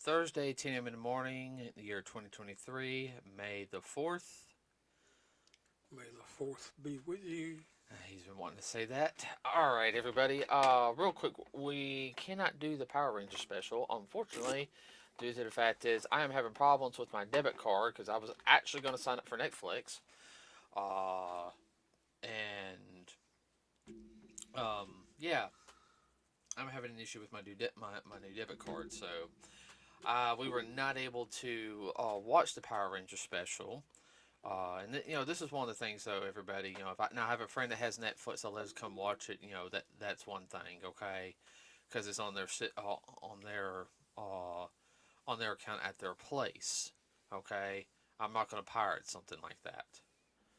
Thursday, 10 a.m. in the morning, the year 2023, May the 4th. May the fourth be with you. He's been wanting to say that. All right, everybody. Real quick, we cannot do the Power Ranger special, unfortunately, due to the fact is I am having problems with my debit card because I was actually going to sign up for Netflix. And yeah, I'm having an issue with my new debit card, so we were not able to watch the Power Ranger special. This is one of the things, though, everybody. If I have a friend that has Netflix, I'll let us come watch it. That's one thing, okay, because it's on their uh, on their account at their place, okay. I'm not gonna pirate something like that,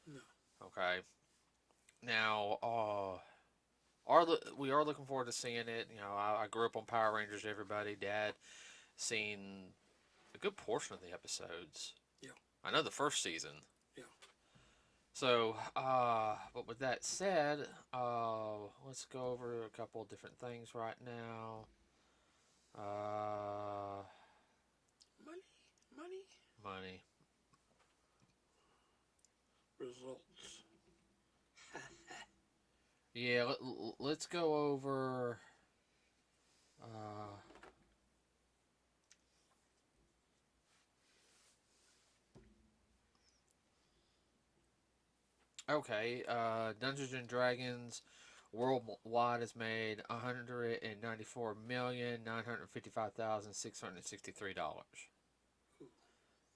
No. okay. Now, we are looking forward to seeing it. I grew up on Power Rangers. Everybody, Dad, seen a good portion of the episodes. Yeah. I know the first season. Yeah. So, but with that said, let's go over a couple of different things right now. Money. Money. Money. Results. Yeah, let's go over. Okay, Dungeons and Dragons worldwide has made $194,955,663.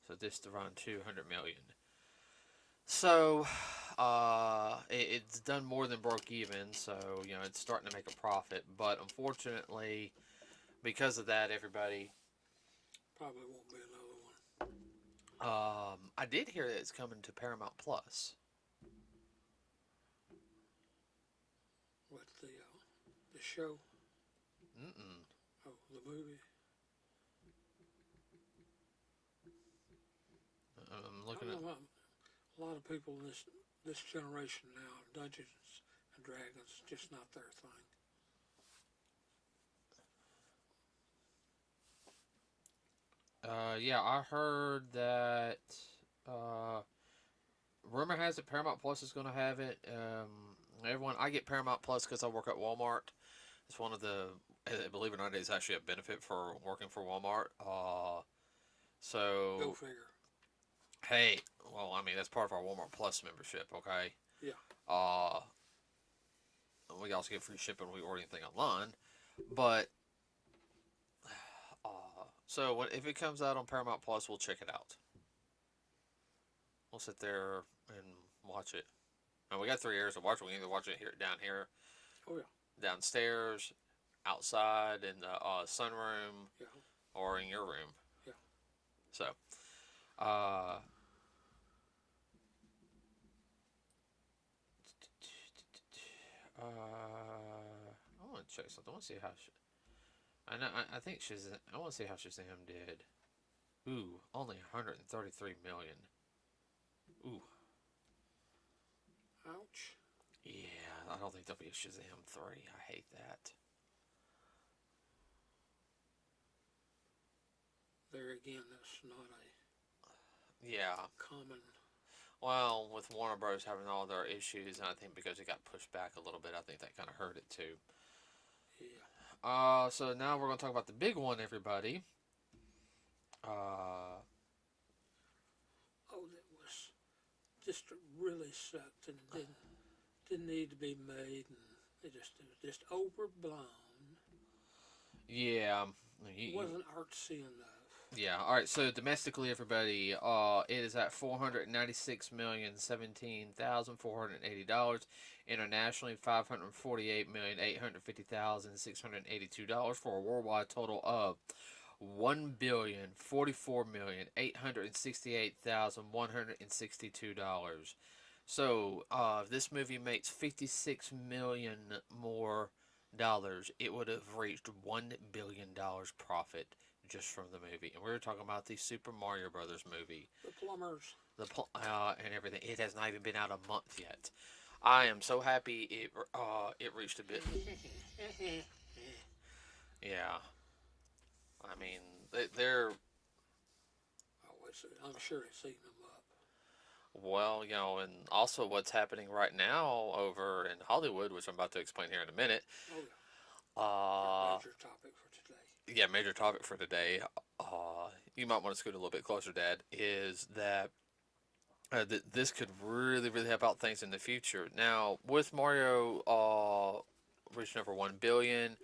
So this is around 200 million. So, it's done more than broke even. So it's starting to make a profit. But unfortunately, because of that, everybody, Probably won't be another one. I did hear that it's coming to Paramount Plus. What the show? Mm-mm. Oh, the movie. I'm looking at. A lot of people in this generation now, Dungeons and Dragons, just not their thing. Yeah, I heard that. Uh, Rumor has it Paramount Plus is going to have it. I get Paramount Plus because I work at Walmart. It's one of the, believe it or not, it's actually a benefit for working for Walmart. So Go figure. Hey, well, I mean that's part of our Walmart Plus membership, okay? Yeah. Uh, we also get free shipping when we order anything online, but if it comes out on Paramount Plus, we'll check it out. We'll sit there and watch it. And we got 3 areas to watch it. We can either watch it down here, Oh yeah. downstairs, outside in the sunroom, Yeah. or in your room. Yeah. So, I want to check something. I want to see how. I know. I think Shazam. I want to see how Shazam did. Ooh, only 133 million. Ooh. Ouch. Yeah, I don't think there'll be a Shazam 3. I hate that. There again, that's not Yeah. a common. Well, with Warner Bros. Having all their issues, and I think because it got pushed back a little bit, I think that kind of hurt it too. Yeah. So now we're going to talk about the big one, everybody. Oh, that was just really sucked and didn't need to be made, and it was just overblown. Yeah. It wasn't artsy enough. Yeah. All right. So domestically, everybody, it is at $496,017,480. Internationally, $548,850,682 for a worldwide total of $1,044,868,162. So, if this movie makes $56 million more dollars, it would have reached $1 billion profit just from the movie. And we were talking about the Super Mario Brothers movie. The plumbers. And everything. It has not even been out a month yet. I am so happy it reached a bit. Yeah. I mean, they're I'm sure it's eating them up. well, and also what's happening right now over in Hollywood, which I'm about to explain here in a minute. Oh yeah, Uh, major topic for today. yeah, major topic for today. You might want to scoot a little bit closer, Dad. Is that this could really, really help out things in the future. Now, with Mario reaching over 1 billion,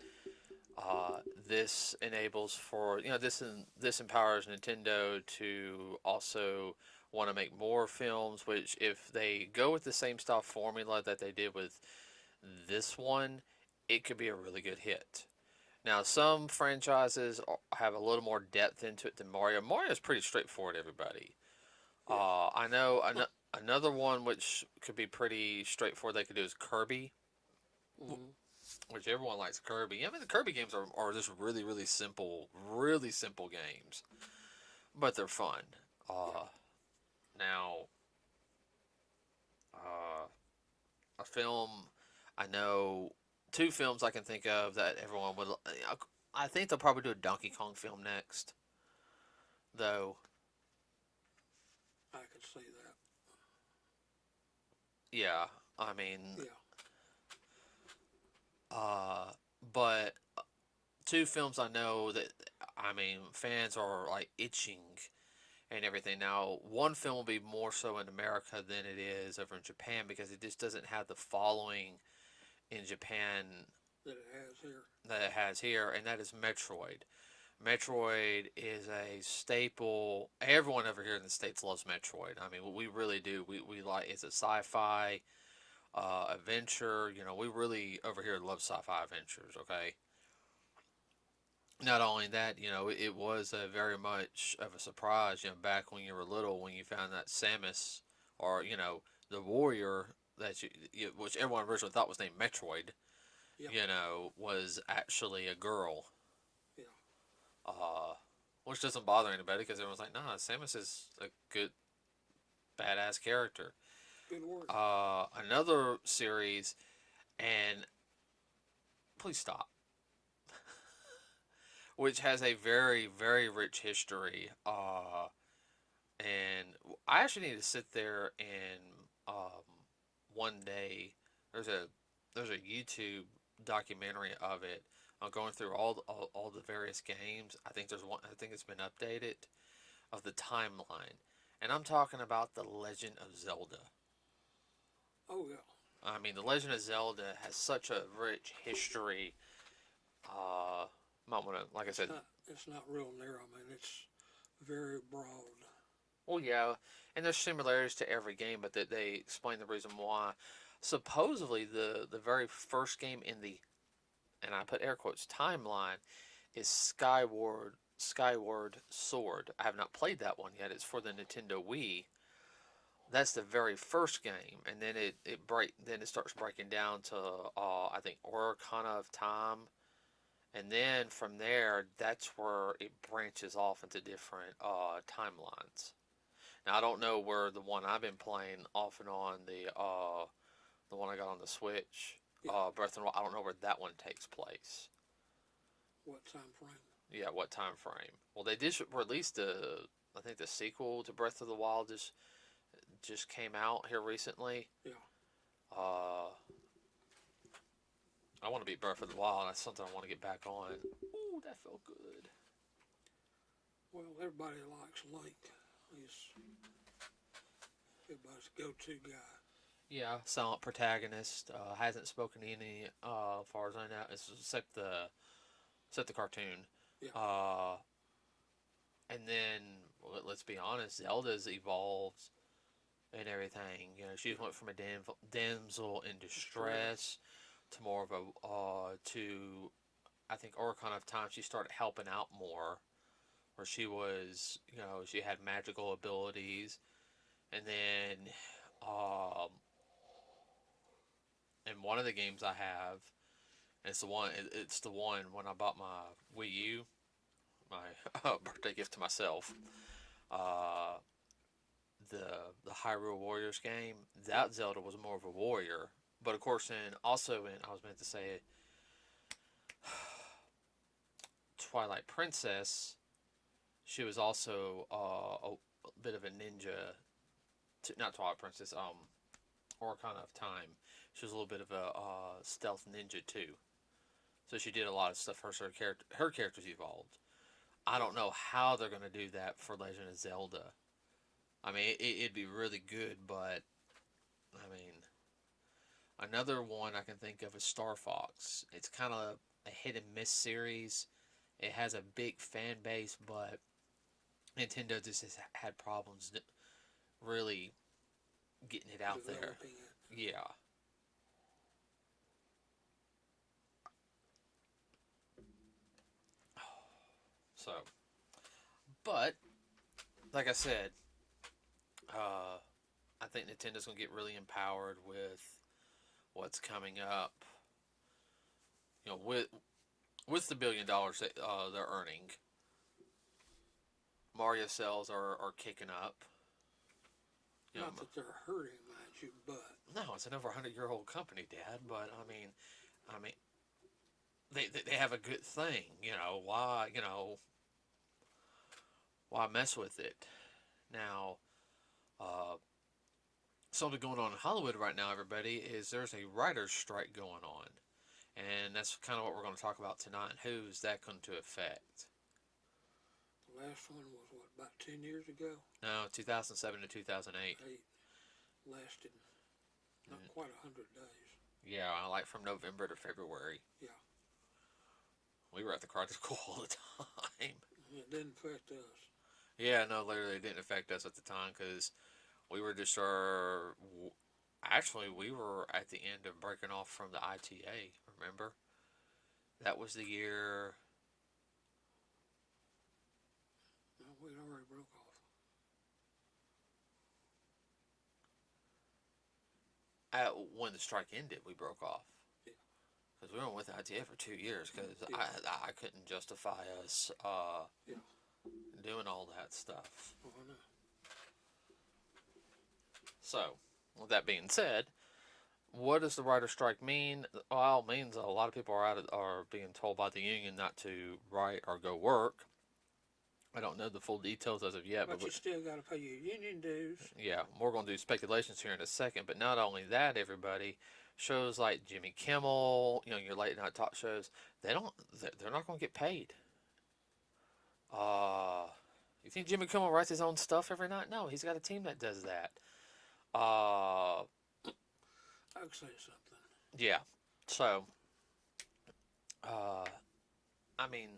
uh, this enables for this empowers Nintendo to also want to make more films. Which, if they go with the same style formula that they did with this one, it could be a really good hit. Now, some franchises have a little more depth into it than Mario. Mario is pretty straightforward, everybody. Yeah. I know another one which could be pretty straightforward they could do is Kirby, Mm-hmm. which everyone likes Kirby. I mean, the Kirby games are just really simple games, but they're fun. Yeah. Now, uh, a film, I know two films I can think of that everyone would. I think they'll probably do a Donkey Kong film next, though. I could see that. Yeah, I mean, Yeah. uh, but two films I know that I mean fans are like itching and everything. Now, one film will be more so in America than it is over in Japan because it just doesn't have the following in Japan That it has here. that it has here, and that is Metroid. Metroid is a staple. Everyone over here in the States loves Metroid. I mean, we really do. We like it's a sci-fi adventure. We really over here love sci-fi adventures. Okay. Not only that, it was a very much of a surprise. Back when you were little, when you found that Samus, or the warrior that which everyone originally thought was named Metroid, Yeah. was actually a girl. Yeah. Uh, which doesn't bother anybody because everyone's like, nah, Samus is a good badass character. Good word. Another series, and please stop, which has a very, very rich history. And I actually need to sit there and one day there's a there's a YouTube documentary of it. I'm going through all the various games. I think there's one. I think it's been updated of the timeline, and I'm talking about the Legend of Zelda. Oh yeah. I mean, the Legend of Zelda has such a rich history. Uh, might want to, like I said, It's not real narrow. I mean, it's very broad. well, yeah, and there's similarities to every game, but that they explain the reason why. Supposedly, the very first game in the, and I put air quotes, timeline is Skyward Sword. I have not played that one yet. It's for the Nintendo Wii. That's the very first game, and then it starts breaking down to I think Ocarina of Time, and then from there that's where it branches off into different timelines. Now I don't know where the one I've been playing off and on the one I got on the Switch, Yeah. Breath of the Wild. I don't know where that one takes place. What time frame? Yeah, what time frame? Well, they did release I think the sequel to Breath of the Wild just came out here recently. Yeah. Uh, I want to beat Breath of the Wild. That's something I want to get back on. Ooh, that felt good. Well, everybody likes Link. He's everybody's go-to guy. Yeah, silent protagonist. Hasn't spoken to any, as far as I know, except the cartoon. Yeah. And then let's be honest, Zelda's evolved and everything. She went from a damsel in distress to more of a to I think Ocarina of Time. She started helping out more, where she was she had magical abilities, and then in one of the games I have, and it's the one when I bought my Wii U, my birthday gift to myself. Uh, the Hyrule Warriors game. That Zelda was more of a warrior, but of course, I was meant to say Twilight Princess, she was also a bit of a ninja. Not Twilight Princess, Oricana of Time. She was a little bit of a stealth ninja too. So she did a lot of stuff. Her character's evolved. I don't know how they're going to do that for Legend of Zelda. I mean, it'd be really good, but I mean, another one I can think of is Star Fox. It's kind of a hit and miss series. It has a big fan base, but Nintendo just has had problems really getting it out there. Yeah. So, but like I said, I think Nintendo's gonna get really empowered with what's coming up. You know, with the $1 billion that they're earning, Mario sales are kicking up. You Not know, that they're hurting, mind you, but no, it's an over 100-year-old company, Dad. But I mean, they have a good thing. Why mess with it? Now, something going on in Hollywood right now, everybody, is there's a writer's strike going on. And that's kind of what we're going to talk about tonight. Who's that going to affect? the last one was, what, about 10 years ago? No, 2007 to 2008. It lasted not quite 100 days. Yeah, like from November to February. Yeah. We were at the karate school all the time. It didn't affect us. Yeah, no, literally it didn't affect us at the time because we were just actually, we were at the end of breaking off from the ITA, remember? That was the year... No, we'd already broke off. When the strike ended, we broke off. Yeah. Because we were with the ITA for 2 years because Yeah. I couldn't justify us Yeah. doing all that stuff. Oh, I know. So, with that being said, what does the writer's strike mean? Well, it means a lot of people are being told by the union not to write or go work. I don't know the full details as of yet, But you still got to pay your union dues. Yeah, we're going to do speculations here in a second. But not only that, everybody, shows like Jimmy Kimmel, your late night talk shows, they're not going to get paid. You think Jimmy Kimmel writes his own stuff every night? No, he's got a team that does that. I could say something. Yeah. So, I mean,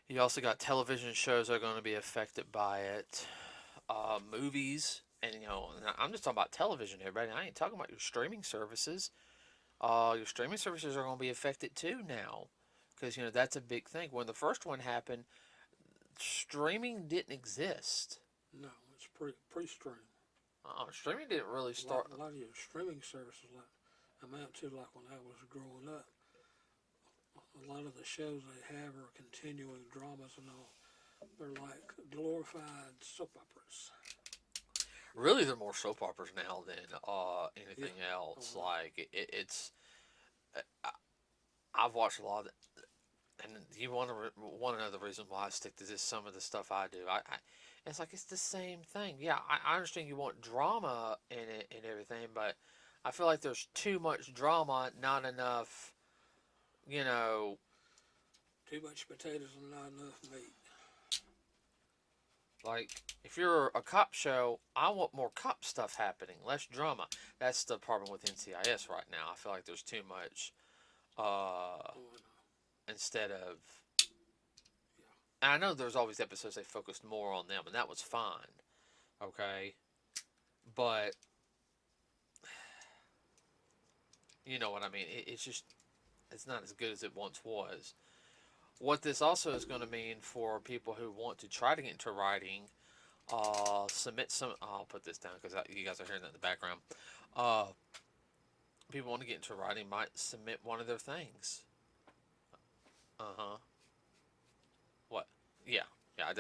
you also got television shows that are going to be affected by it. Movies, and I'm just talking about television, everybody. I ain't talking about your streaming services. Your streaming services are going to be affected too now, because that's a big thing. When the first one happened, streaming didn't exist. No, it's pre-stream. Streaming didn't really start. A lot of your streaming services amount to like when I was growing up. A lot of the shows they have are continuing dramas and all. They're like glorified soap operas. Really, they're more soap operas now than anything else. Oh, like it's. I've watched a lot of it, and you want to know the reason why I stick to this? Some of the stuff I do, it's like it's the same thing. Yeah, I understand you want drama in it and everything, but I feel like there's too much drama, not enough. Too much potatoes and not enough meat. Like, if you're a cop show, I want more cop stuff happening, less drama. That's the problem with NCIS right now. I feel like there's too much, instead of... And I know there's always episodes they focused more on them, and that was fine. Okay? But, you know what I mean? It's just, it's not as good as it once was. What this also is going to mean for people who want to try to get into writing, submit some... I'll put this down because you guys are hearing that in the background. People want to get into writing might submit one of their things. Uh-huh. What? Yeah.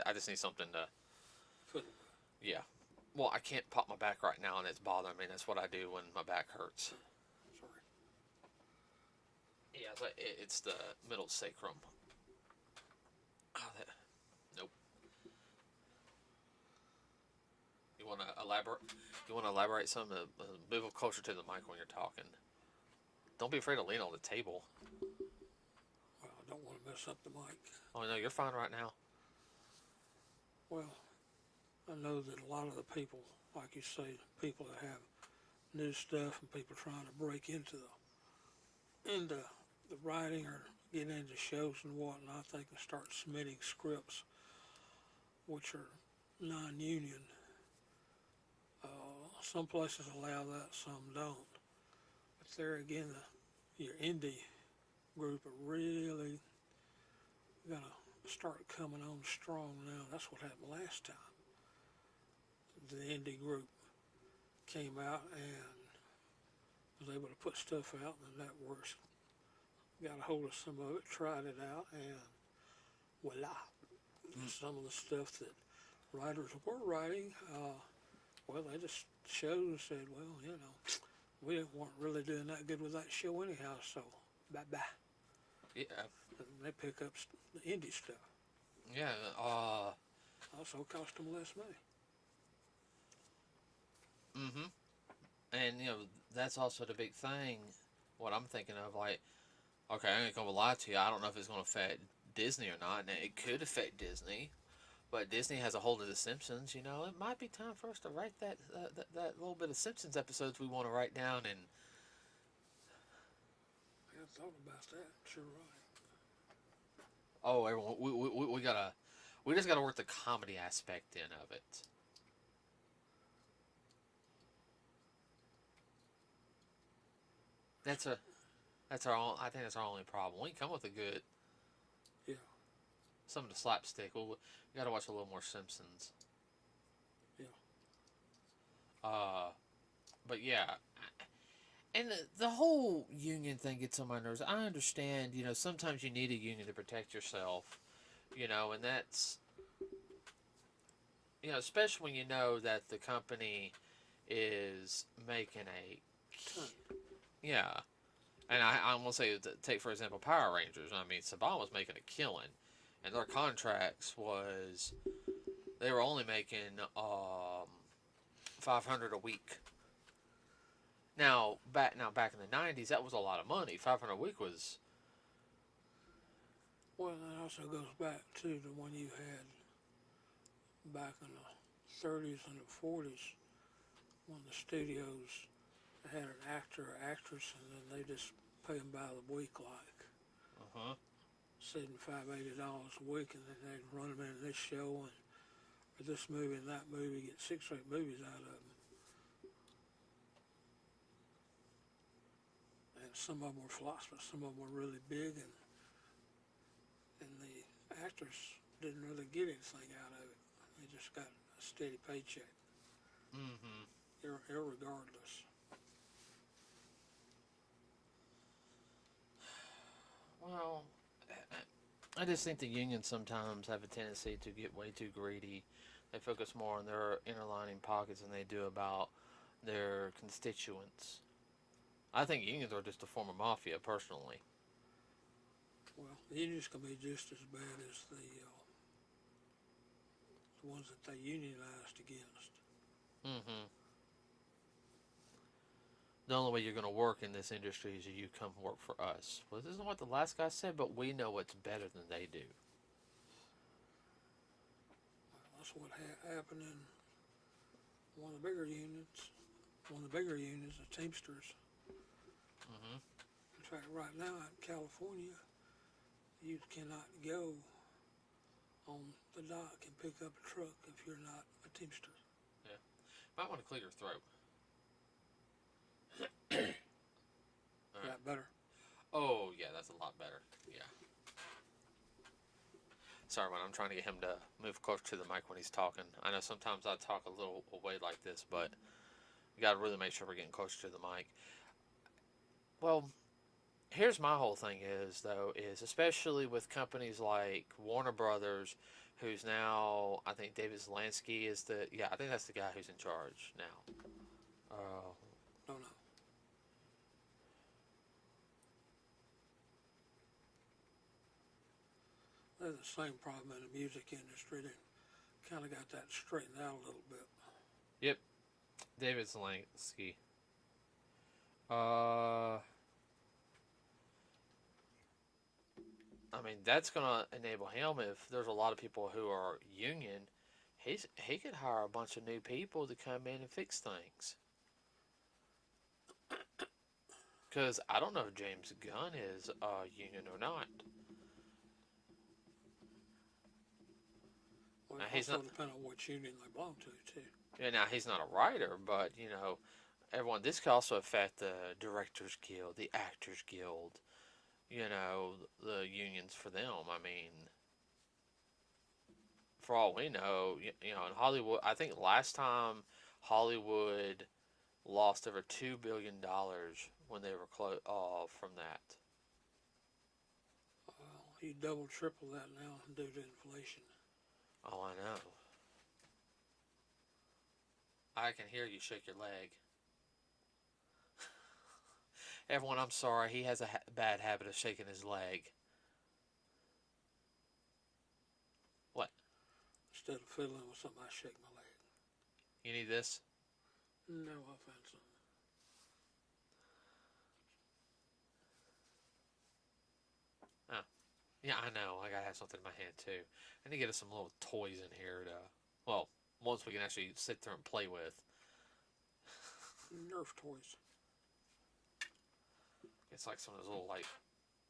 I just need something to... Yeah. Well, I can't pop my back right now, and it's bothering me. That's what I do when my back hurts. Sorry. Yeah, it's the middle sacrum. Oh, nope. You want to elaborate? You want to elaborate some? Move closer to the mic when you're talking. Don't be afraid to lean on the table. Well, I don't want to mess up the mic. Oh no, you're fine right now. Well, I know that a lot of the people, like you say, people that have new stuff and people trying to break into the writing or get into shows and whatnot, they can start submitting scripts which are non-union. Some places allow that, some don't. But there again, your indie group are really gonna start coming on strong now. That's what happened last time. The indie group came out and was able to put stuff out, and the networks got a hold of some of it, tried it out, and voila. Some of the stuff that writers were writing, well, they just showed and said, well, you know, we weren't really doing that good with that show anyhow, so bye-bye. Yeah. And they pick up the indie stuff. Yeah. Also cost them less money. Mm-hmm. And that's also the big thing. What I'm thinking of, like, okay, I ain't gonna lie to you. I don't know if it's gonna affect Disney or not, and it could affect Disney. But Disney has a hold of The Simpsons. It might be time for us to write that little bit of Simpsons episodes we want to write down. And I thought about that. Sure right. oh, everyone, we just gotta work the comedy aspect in of it. That's our. I think that's our only problem. We can come with a good. Yeah. Some of the slapstick. We gotta watch a little more Simpsons. Yeah. But yeah, and the whole union thing gets on my nerves. I understand, sometimes you need a union to protect yourself, and that's, especially when you know that the company is making yeah. And I'm going to say, take for example Power Rangers. I mean, Saban was making a killing, and their contracts was, they were only making $500 a week. Now back in the '90s, that was a lot of money. $500 a week was. Well, that also goes back to the one you had back in the 30s and the 40s when the studios had an actor or actress and then they just pay them by the week, like $75, $80 a week, and then they'd run them into this show and or this movie and that movie, get 6 or 8 movies out of them. And some of them were flops, but some of them were really big, and the actors didn't really get anything out of it. They just got a steady paycheck, irregardless. Well, I just think the unions sometimes have a tendency to get way too greedy. They focus more on their inner lining pockets than they do about their constituents. I think unions are just a form of mafia, personally. Well, the union's going to be just as bad as the ones that they unionized against. The only way you're going to work in this industry is if you come work for us. Well, this isn't what the last guy said, but we know what's better than they do. Well, that's what happened in one of the bigger unions. One of the bigger unions, the Teamsters. In fact, right now in California, you cannot go on the dock and pick up a truck if you're not a Teamster. Yeah. Might want to clear your throat. Is that better? Oh, yeah, that's a lot better. Yeah. Sorry, man, I'm trying to get him to move closer to the mic when he's talking. I know sometimes I talk a little away like this, but we got to really make sure we're getting closer to the mic. Well, here's my whole thing is especially with companies like Warner Brothers, who's now, I think David Zelansky is I think that's the guy who's in charge now. No. There's the same problem in the music industry. They kind of got that straightened out a little bit. Yep, David Zelansky. Uh, I mean, that's gonna enable him if there's a lot of people who are union. He could hire a bunch of new people to come in and fix things. Because I don't know if James Gunn is union or not. Well, Now, it he's also not. depends on which union they belong to, too. Yeah, now he's not a writer, but everyone. This could also affect the Directors Guild, the Actors Guild. The unions for them. I mean, for all we know, in Hollywood, I think last time Hollywood lost over $2 billion when they were from that. Well, you double, triple that now due to inflation. Oh, I know. I can hear you shake your leg. Everyone, I'm sorry. He has a bad habit of shaking his leg. What? Instead of fiddling with something, I shake my leg. You need this? No offense. Oh. Yeah, I know. I gotta have something in my hand too. I need to get us some little toys in here ones we can actually sit there and play with. Nerf toys. It's like some of those little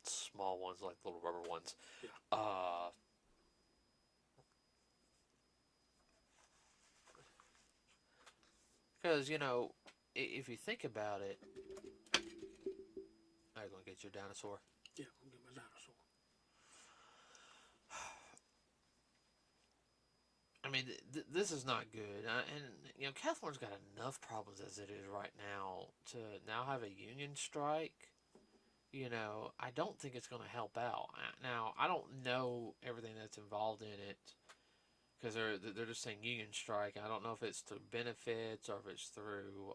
small ones, like little rubber ones. Yeah. Because if you think about it, are you gonna get your dinosaur? Yeah, I'll get my dinosaur. I mean, this is not good, and California's got enough problems as it is right now to now have a union strike. I don't think it's going to help out. Now, I don't know everything that's involved in it because they're just saying union strike. I don't know if it's through benefits or if it's through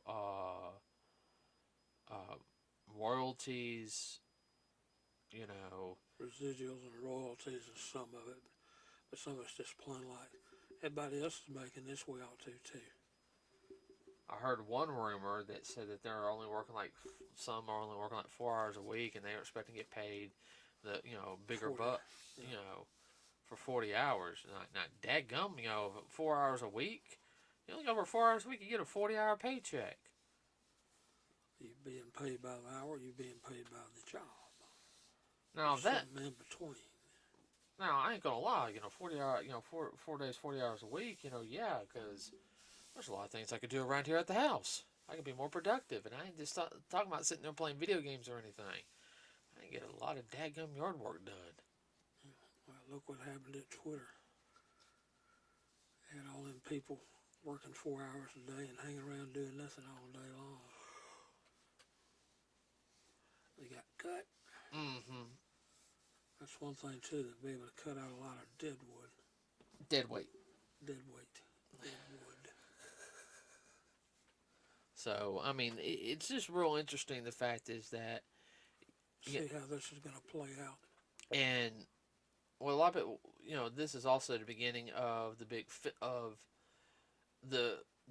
royalties. Residuals and royalties is some of it, but some of it's just plain like everybody else is making this, we ought to too. I heard one rumor that said that they're only working some are only working 4 hours a week, and they are expecting to get paid the bigger 40, buck yeah. For 40 hours. Not dadgum, 4 hours a week. You only go over 4 hours a week, you get a 40-hour paycheck. You being paid by the hour, you being paid by the job. Now something in between. Now I ain't gonna lie, 40 hour, 4 days, 40 hours a week, yeah, because there's a lot of things I could do around here at the house. I could be more productive, and I ain't just talking about sitting there playing video games or anything. I can get a lot of dadgum yard work done. Well, look what happened at Twitter. Had all them people working 4 hours a day and hanging around doing nothing all day long. They got cut. Mm-hmm. That's one thing too, they'll be able to cut out a lot of dead wood. Dead weight. Dead weight. Dead wood. So, I mean, it's just real interesting. The fact is that... See how this is going to play out. And, well, a lot of it, this is also the beginning of the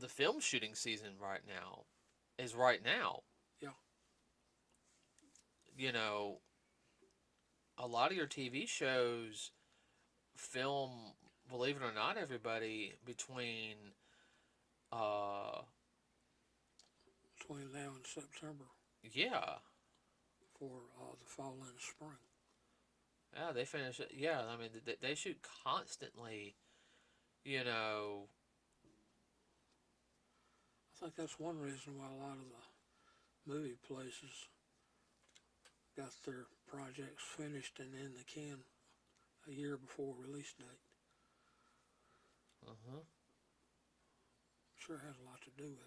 film shooting season right now. Is right now. Yeah. A lot of your TV shows film, believe it or not, everybody, between now and September. Yeah. For the fall and spring. Yeah, they finish it. Yeah, I mean, they shoot constantly, I think that's one reason why a lot of the movie places got their projects finished and in the can a year before release date. Sure has a lot to do with it.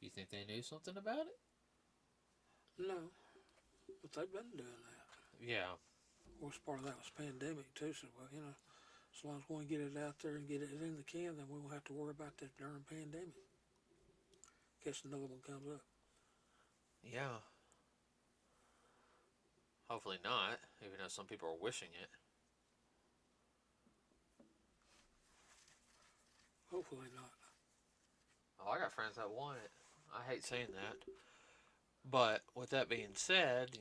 You think they knew something about it? No, but they've been doing that. Yeah. Of course, part of that was pandemic too, so, well, as long as we get it out there and get it in the can, then we won't have to worry about that during pandemic. In case another one comes up. Yeah. Hopefully not, even though some people are wishing it. Hopefully not. Oh, I got friends that want it. I hate saying that. But with that being said,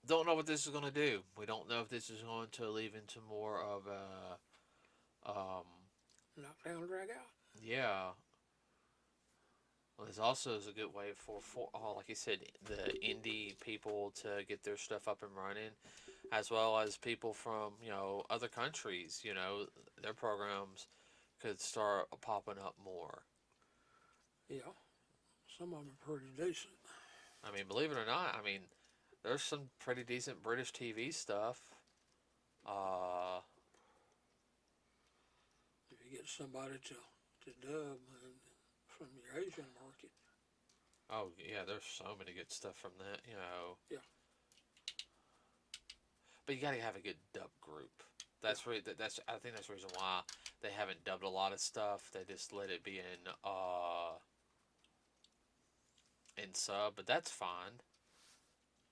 don't know what this is going to do. We don't know if this is going to lead into more of Knockdown, drag out. yeah. Well, this also is a good way for like you said, the indie people to get their stuff up and running, as well as people from other countries. Their programs could start popping up more. Yeah, some of them are pretty decent. I mean, believe it or not, there's some pretty decent British TV stuff. Uh, If you get somebody to dub from your Asian market. oh yeah, there's so many good stuff from that. Yeah. But you gotta have a good dub group. That's really I think that's the reason why they haven't dubbed a lot of stuff. They just let it be in sub, but that's fine.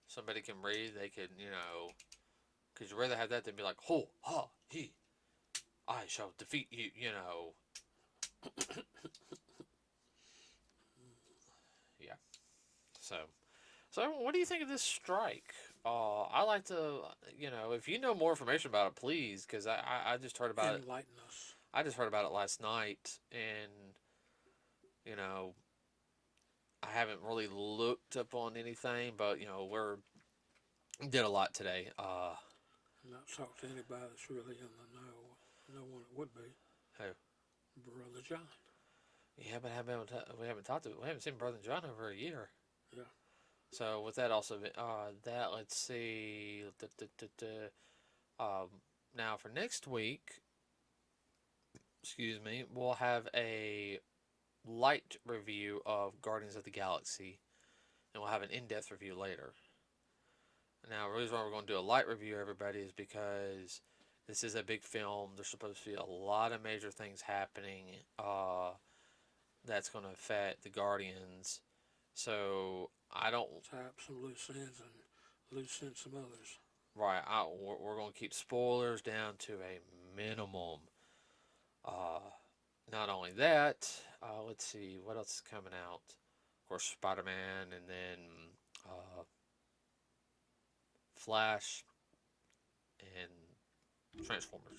Somebody can read. They can because you'd rather have that than be like ho ha he, I shall defeat you. Yeah. So what do you think of this strike? I like to, if you know more information about it, please, because I just heard about it. Enlighten us. I just heard about it last night, and I haven't really looked up on anything, but did a lot today. Not talk to anybody that's really in the know. No one it would be. Who? Brother John. Yeah, but we haven't seen Brother John over a year. Yeah. So with that also, let's see. Now for next week, excuse me, we'll have a light review of Guardians of the Galaxy, and we'll have an in-depth review later. Now, the reason why we're going to do a light review, everybody, is because this is a big film. There's supposed to be a lot of major things happening that's going to affect the Guardians. So I don't tie up some loose ends and loosen some others. Right. We're going to keep spoilers down to a minimum. Not only that, let's see what else is coming out. Of course, Spider-Man, and then Flash, and Transformers.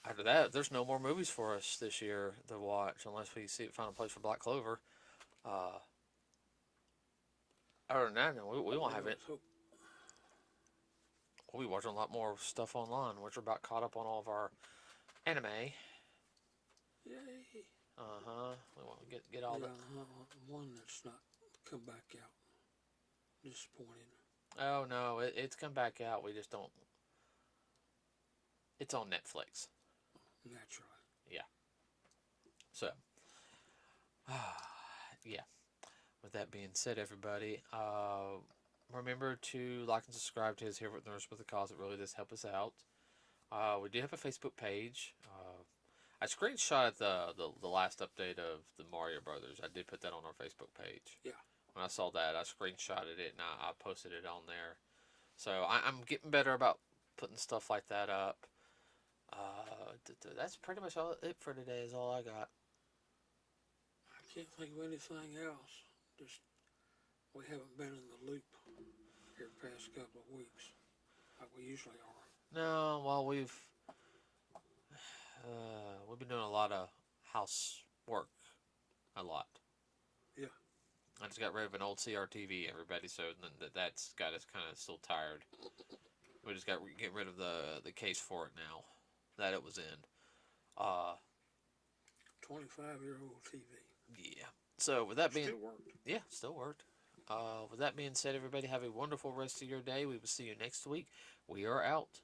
After that, there's no more movies for us this year to watch unless we find a place for Black Clover. Other than that, we won't have it. We'll be watching a lot more stuff online, which we're about caught up on all of our anime. Yay! We want to get all that. One that's not come back out. Disappointing. Oh no, it's come back out. We just don't. It's on Netflix. Naturally. Yeah. So. Yeah. With that being said, everybody, remember to like and subscribe to us here with NerdsWithACause. It really does help us out. We do have a Facebook page. I screenshotted the last update of the Mario Brothers. I did put that on our Facebook page. Yeah. When I saw that, I screenshotted it and I posted it on there. So I'm getting better about putting stuff like that up. That's pretty much it for today. Is all I got. I can't think of anything else. Just we haven't been in the loop here the past couple of weeks like we usually are. No, well we've been doing a lot of housework, a lot. Yeah. I just got rid of an old CRTV, everybody, so that's got us kind of still tired. We just got to get rid of the case for it now that it was in. 25-year-old TV. Yeah. So with that being Still worked. Yeah, still worked. With that being said, everybody have a wonderful rest of your day. We will see you next week. We are out.